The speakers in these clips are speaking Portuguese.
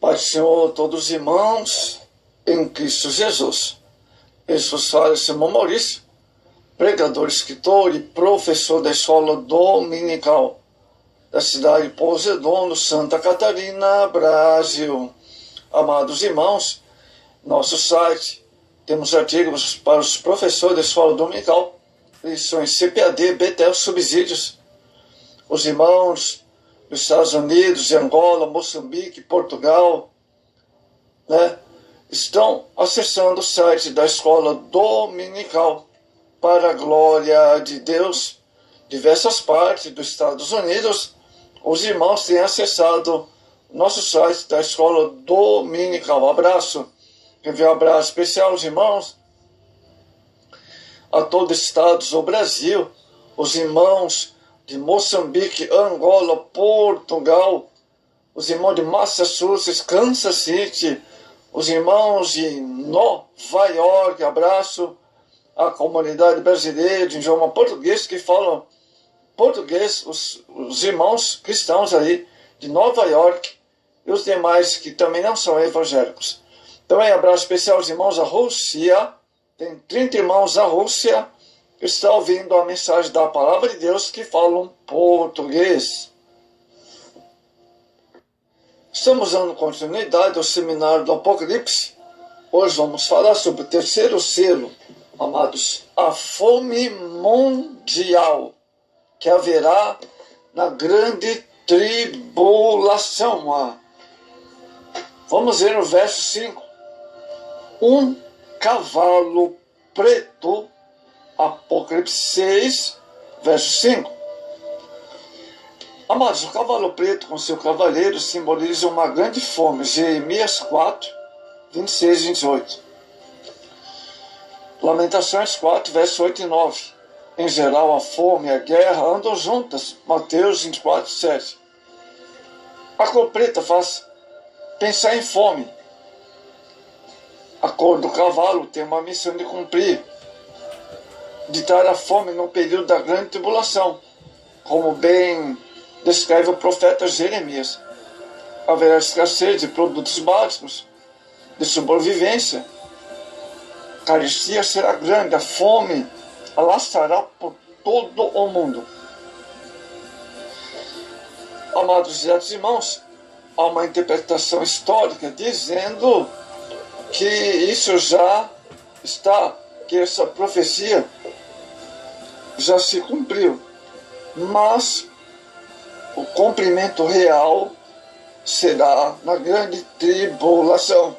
Pai do Senhor, todos os irmãos em Cristo Jesus. Eu sou Simão Maurício, pregador, escritor e professor da escola dominical da cidade de Pouso Redondo, Santa Catarina, Brasil. Amados irmãos, nosso site temos artigos para os professores da escola dominical, lições CPAD, BTL, subsídios. Os irmãos dos Estados Unidos, de Angola, Moçambique, Portugal, estão acessando o site da escola dominical para a glória de Deus. Diversas partes dos Estados Unidos, os irmãos têm acessado o nosso site da escola dominical. Abraço. Envio um abraço especial aos irmãos a todos os estados do Brasil, os irmãos de Moçambique, Angola, Portugal, os irmãos de Massachusetts, Kansas City, os irmãos de Nova York. Abraço à comunidade brasileira de idioma português que falam português, os irmãos cristãos aí de Nova York e os demais que também não são evangélicos. Também abraço especial aos irmãos da Rússia. Tem 30 irmãos da Rússia que estão ouvindo a mensagem da Palavra de Deus que falam português. Estamos dando continuidade ao seminário do Apocalipse. Hoje vamos falar sobre o terceiro selo, amados, a fome mundial que haverá na grande tribulação. Vamos ver no verso 5. Um cavalo preto, Apocalipse 6, verso 5. Amados, o cavalo preto com seu cavaleiro simboliza uma grande fome. Jeremias 4, 26 e 28. Lamentações 4, verso 8 e 9. Em geral, a fome e a guerra andam juntas. Mateus 24, 7. A cor preta faz pensar em fome. A cor do cavalo tem uma missão de cumprir, de dar a fome no período da grande tribulação, como bem descreve o profeta Jeremias. Haverá escassez de produtos básicos, de sobrevivência. A carestia será grande, a fome alastará por todo o mundo. Amados e irmãos, há uma interpretação histórica dizendo que isso já está, que essa profecia já se cumpriu, mas o cumprimento real será na grande tribulação.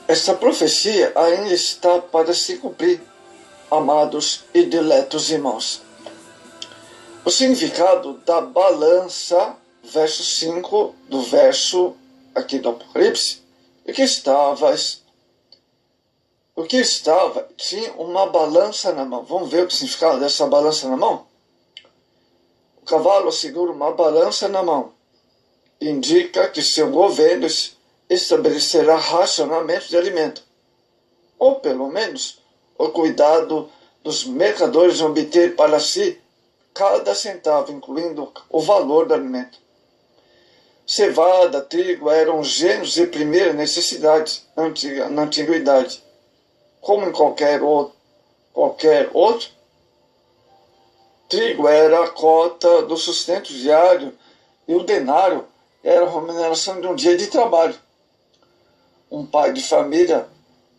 Essa profecia ainda está para se cumprir, amados e diletos irmãos. O significado da balança, verso 5 do verso aqui do Apocalipse, tinha uma balança na mão. Vamos ver o significado dessa balança na mão? O cavalo segura uma balança na mão. Indica que seu governo estabelecerá racionamento de alimento, ou pelo menos o cuidado dos mercadores de obter para si cada centavo, incluindo o valor do alimento. Cevada, trigo eram gêneros de primeira necessidade na antiguidade. Como em qualquer outro, trigo era a cota do sustento diário e o denário era a remuneração de um dia de trabalho. Um pai de família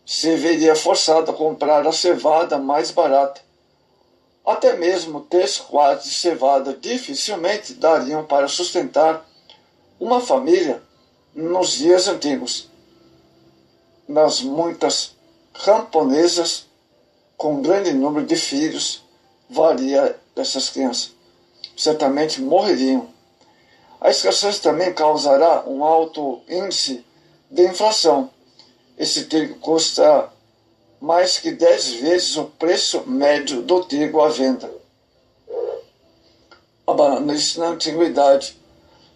se veria forçado a comprar a cevada mais barata. Até mesmo 3 quartos de cevada dificilmente dariam para sustentar uma família nos dias antigos. Nas muitas camponesas com grande número de filhos, varia dessas crianças. Certamente morreriam. A escassez também causará um alto índice de inflação. Esse trigo custa mais que 10 vezes o preço médio do trigo à venda. Isso na antiguidade.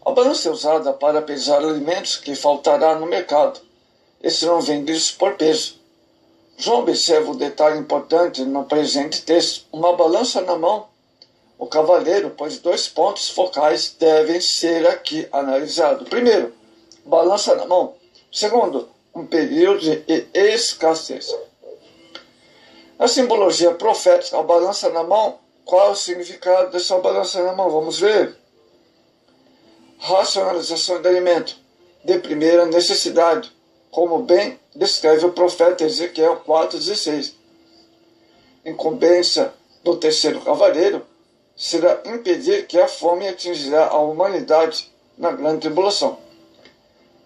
A balança é usada para pesar alimentos que faltará no mercado e serão vendidos por peso. João observa um detalhe importante no presente texto. Uma balança na mão o cavaleiro, pois 2 pontos focais devem ser aqui analisados. Primeiro, balança na mão. Segundo, um período de escassez. A simbologia profética, a balança na mão, qual é o significado dessa balança na mão? Vamos ver. Racionalização de alimento, de primeira necessidade, como bem descreve o profeta Ezequiel 4,16. Incumbência do terceiro cavaleiro será impedir que a fome atingirá a humanidade na grande tribulação.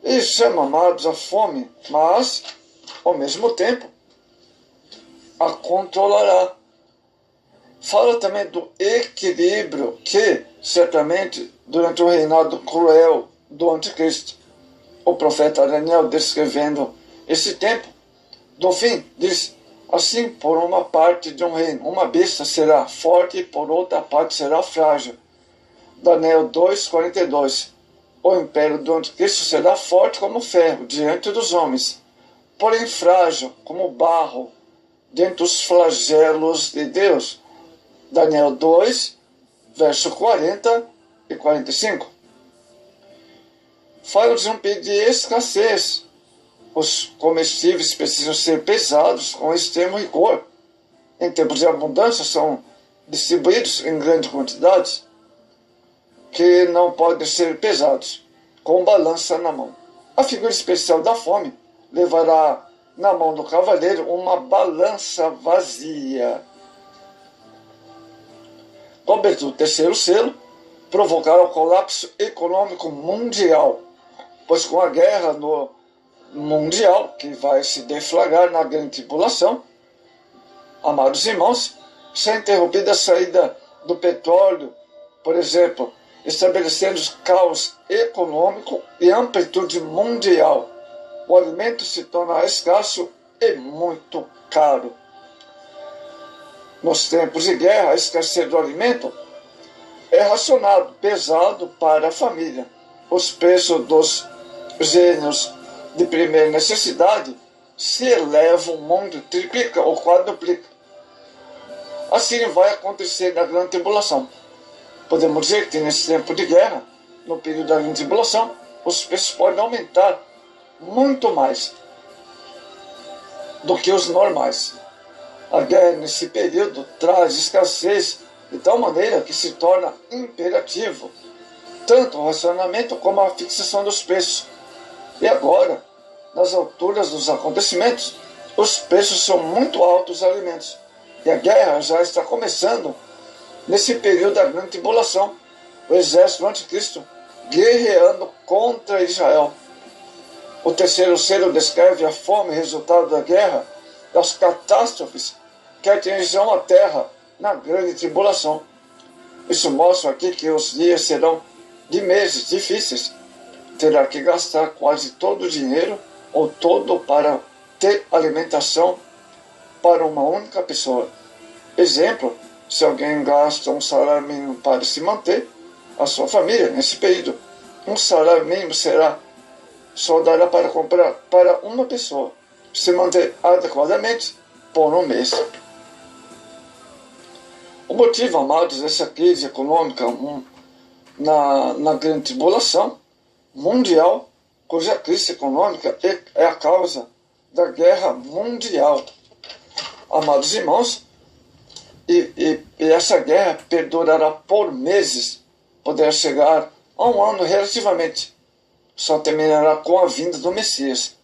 E chama, amados, a fome, mas, ao mesmo tempo, a controlará. Fala também do equilíbrio que, certamente, durante o reinado cruel do anticristo, o profeta Daniel, descrevendo esse tempo do fim, diz: assim, por uma parte de um reino, uma besta será forte e por outra parte será frágil. Daniel 2,42. O império do anticristo será forte como ferro diante dos homens, porém frágil como barro diante dos flagelos de Deus. Daniel 2, verso 40 e 45. Fala de um período de escassez. Os comestíveis precisam ser pesados com extremo rigor. Em tempos de abundância, são distribuídos em grande quantidade, que não podem ser pesados, com balança na mão. A figura especial da fome levará na mão do cavaleiro uma balança vazia. Com a abertura do terceiro selo, provocará o colapso econômico mundial, pois com a guerra mundial, que vai se deflagrar na grande tribulação, amados irmãos, será interrompida a saída do petróleo, por exemplo, estabelecendo caos econômico e amplitude mundial. O alimento se torna escasso e muito caro. Nos tempos de guerra, a escassez do alimento é racionado, pesado para a família. Os preços dos gêneros de primeira necessidade se elevam, o mundo triplica ou quadruplica. Assim vai acontecer na grande tribulação. Podemos dizer que nesse tempo de guerra, no período da grande tribulação, os preços podem aumentar muito mais do que os normais. A guerra nesse período traz escassez de tal maneira que se torna imperativo tanto o racionamento como a fixação dos preços. E agora, nas alturas dos acontecimentos, os preços são muito altos dos alimentos. E a guerra já está começando nesse período da grande tribulação. O exército do anticristo guerreando contra Israel. O terceiro selo descreve a fome resultado da guerra, das catástrofes que atingirão a terra na grande tribulação. Isso mostra aqui que os dias serão de meses difíceis. Terá que gastar quase todo o dinheiro ou todo para ter alimentação para uma única pessoa. Exemplo, se alguém gasta um salário mínimo para se manter, a sua família, nesse período, um salário mínimo só dará para comprar para uma pessoa, se manter adequadamente por um mês. O motivo, amados, dessa crise econômica na grande tribulação mundial, cuja crise econômica é a causa da guerra mundial. Amados irmãos, e essa guerra perdurará por meses, poderá chegar a um ano relativamente, só terminará com a vinda do Messias.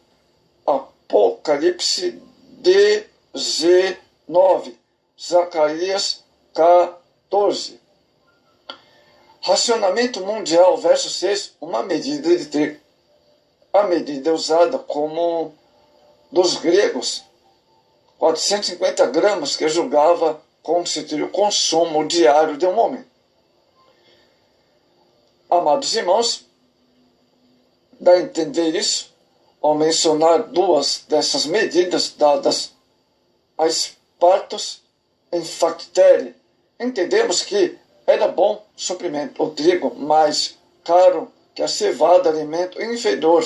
Apocalipse 19, Zacarias 14. Racionamento mundial, verso 6, uma medida de trigo. A medida é usada como dos gregos, 450 gramas, que julgava constituir o consumo diário de um homem. Amados irmãos, dá a entender isso ao mencionar duas dessas medidas dadas a Espartos em Factere. Entendemos que era bom suprimento, o trigo mais caro que a cevada, alimento inferior.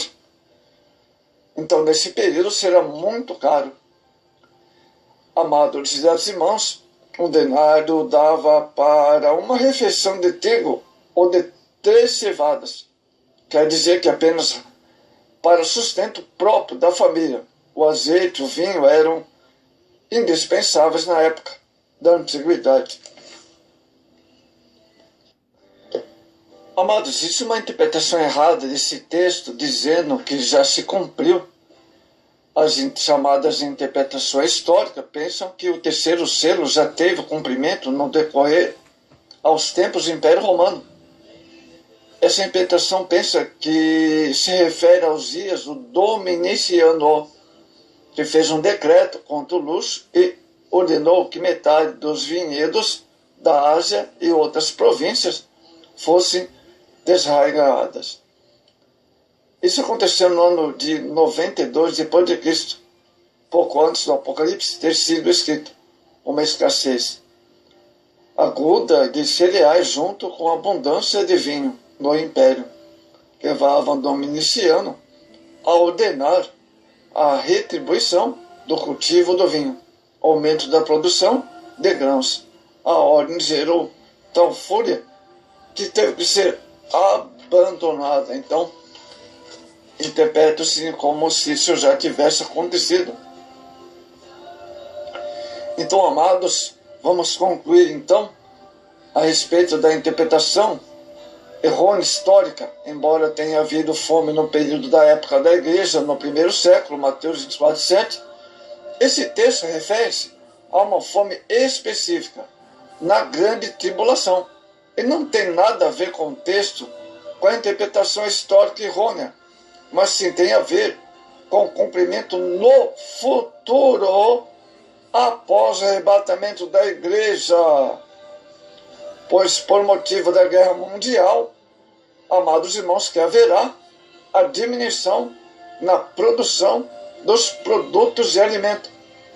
Então, nesse período será muito caro. Amados irmãos, um denário dava para uma refeição de trigo ou de 3 cevadas. Quer dizer que apenas para o sustento próprio da família. O azeite e o vinho eram indispensáveis na época da antiguidade. Amados, existe uma interpretação errada desse texto dizendo que já se cumpriu. As chamadas interpretações históricas pensam que o terceiro selo já teve cumprimento no decorrer aos tempos do Império Romano. Essa interpretação pensa que se refere aos dias do Dominiciano, que fez um decreto contra o luxo e ordenou que metade dos vinhedos da Ásia e outras províncias fossem desraigadas. Isso aconteceu no ano de 92 depois de Cristo, pouco antes do Apocalipse ter sido escrito. Uma escassez aguda de cereais junto com abundância de vinho no Império levavam Dominiciano a ordenar a retribuição do cultivo do vinho, aumento da produção de grãos. A ordem gerou tal fúria que teve que ser abandonada. Então, interpreta-se como se isso já tivesse acontecido. Então, amados, vamos concluir então a respeito da interpretação errônea histórica, embora tenha havido fome no período da época da igreja, no primeiro século, Mateus 24:7, esse texto refere-se a uma fome específica na grande tribulação. E não tem nada a ver com o texto, com a interpretação histórica errônea, mas sim tem a ver com o cumprimento no futuro, após o arrebatamento da igreja. Pois por motivo da guerra mundial, amados irmãos, que haverá a diminuição na produção dos produtos de alimento,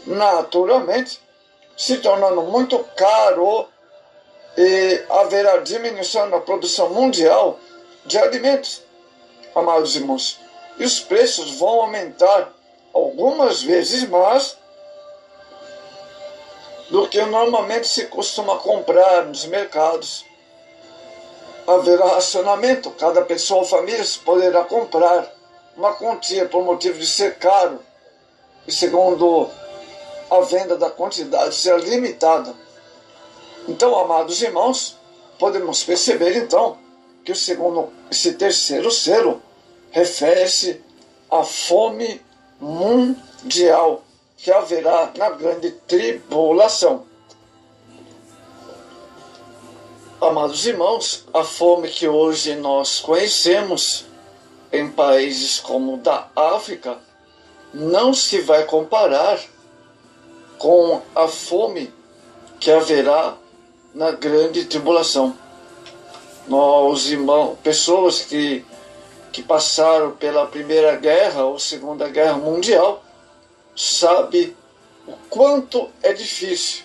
naturalmente se tornando muito caro, e haverá diminuição na produção mundial de alimentos, amados irmãos, e os preços vão aumentar algumas vezes mais do que normalmente se costuma comprar nos mercados. Haverá racionamento, cada pessoa ou família poderá comprar uma quantia por motivo de ser caro, e segundo a venda da quantidade ser limitada. Então, amados irmãos, podemos perceber então que o segundo, esse terceiro selo refere-se à fome mundial que haverá na grande tribulação. Amados irmãos, a fome que hoje nós conhecemos em países como o da África não se vai comparar com a fome que haverá na grande tribulação. Nós, irmãos, pessoas que passaram pela Primeira Guerra ou Segunda Guerra Mundial, sabem o quanto é difícil.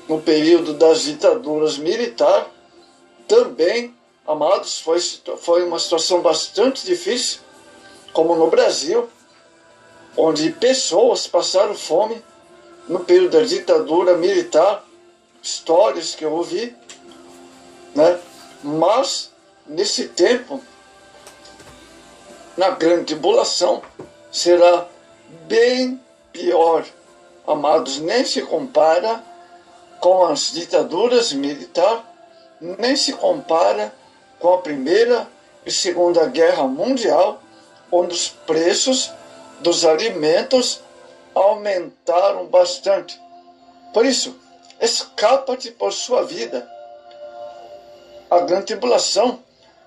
No período das ditaduras militares, também, amados, foi uma situação bastante difícil, como no Brasil, onde pessoas passaram fome no período da ditadura militar, histórias que eu ouvi, né? Mas, nesse tempo, na grande tribulação, será bem pior. Amados, nem se compara com as ditaduras militares, nem se compara com a Primeira e Segunda Guerra Mundial, onde os preços dos alimentos aumentaram bastante. Por isso, escapa-te por sua vida. A grande tribulação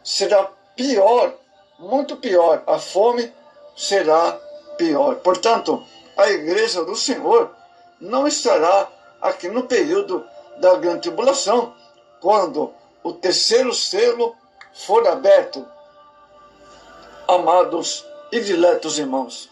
será pior, muito pior. A fome será pior. Portanto, a igreja do Senhor não estará aqui no período da grande tribulação, quando o terceiro selo for aberto. Amados e diletos irmãos,